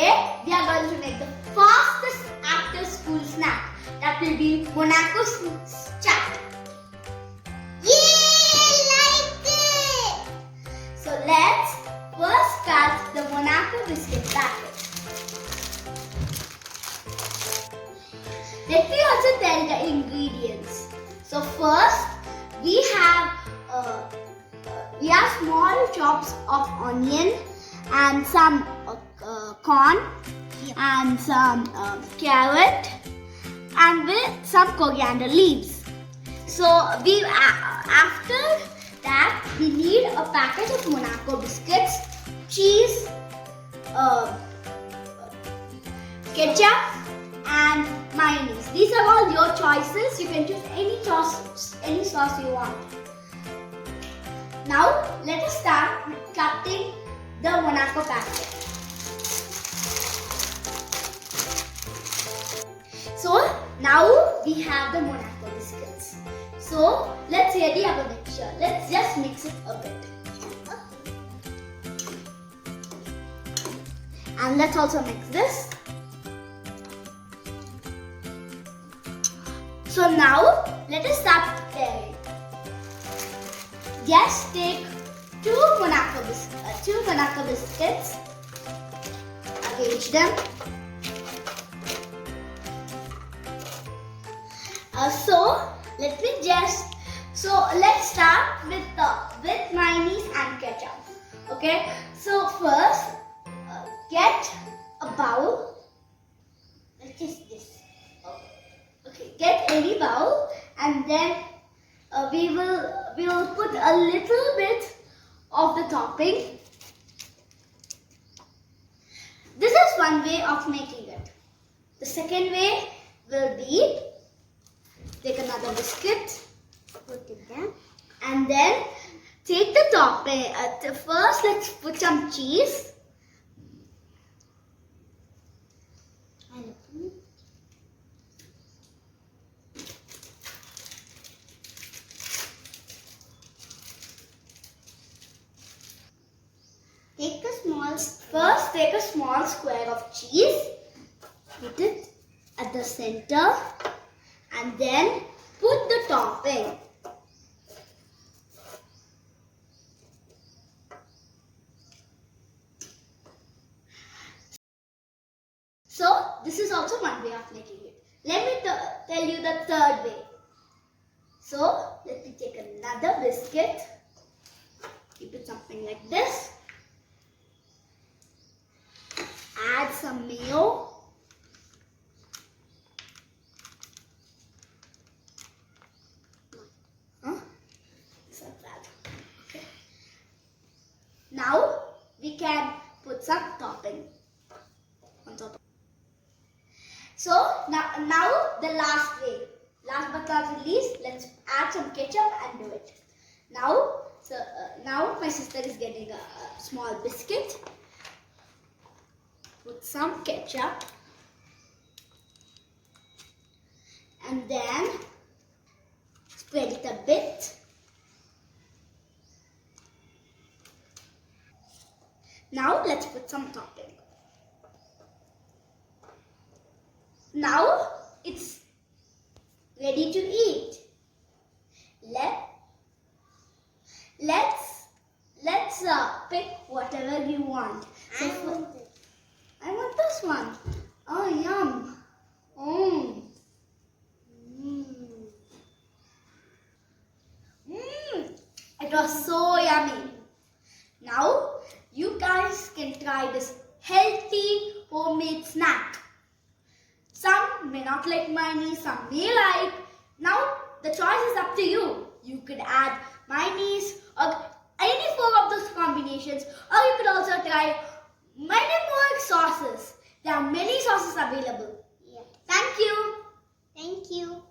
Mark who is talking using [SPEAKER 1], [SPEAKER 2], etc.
[SPEAKER 1] Today we are going to make the fastest after school snack. That will be Monaco Chat.
[SPEAKER 2] Yay! Like it!
[SPEAKER 1] So let's first cut the Monaco biscuit packet. Let me also tell the ingredients. So first we have small chops of onion and some corn and some carrot and with some coriander leaves. So after that we need a packet of Monaco biscuits, cheese, ketchup and mayonnaise. These are all your choices. You can choose any sauce you want. Now let us start cutting the Monaco packet. So now we have the Monaco biscuits. So let's ready our mixture. Let's just mix it a bit. And let's also mix this. So now let us start preparing. Just take two Monaco biscuits. Arrange them. Let's start with mayonnaise and ketchup. Okay. So first, get a bowl. What is this? Okay. Get any bowl, and then we will put a little bit of the topping. This is one way of making it. The second way will be take another biscuit,
[SPEAKER 2] Put it down.
[SPEAKER 1] and then take the topping. First, let's put some cheese. First, take a small square of cheese, put it at the center, and then put the topping. So, this is also one way of making it. Let me tell you the third way. So, let me take another biscuit, keep it something like this. Add some mayo. Okay. Now we can put some topping on top. So now the last way. Last but not least, let's add some ketchup and do it. Now my sister is getting a small biscuit. Put some ketchup and then spread it a bit. Now let's put some topping. Now it's ready to eat. Let's pick whatever you want. I want this one. Oh, yum. It was so yummy. Now, you guys can try this healthy homemade snack. Some may not like mayonnaise, some may like. Now, the choice is up to you. You could add mayonnaise or any four of those combinations, or you could also try many more sauces. There are many sauces available.
[SPEAKER 2] Yeah.
[SPEAKER 1] Thank you.
[SPEAKER 2] Thank you.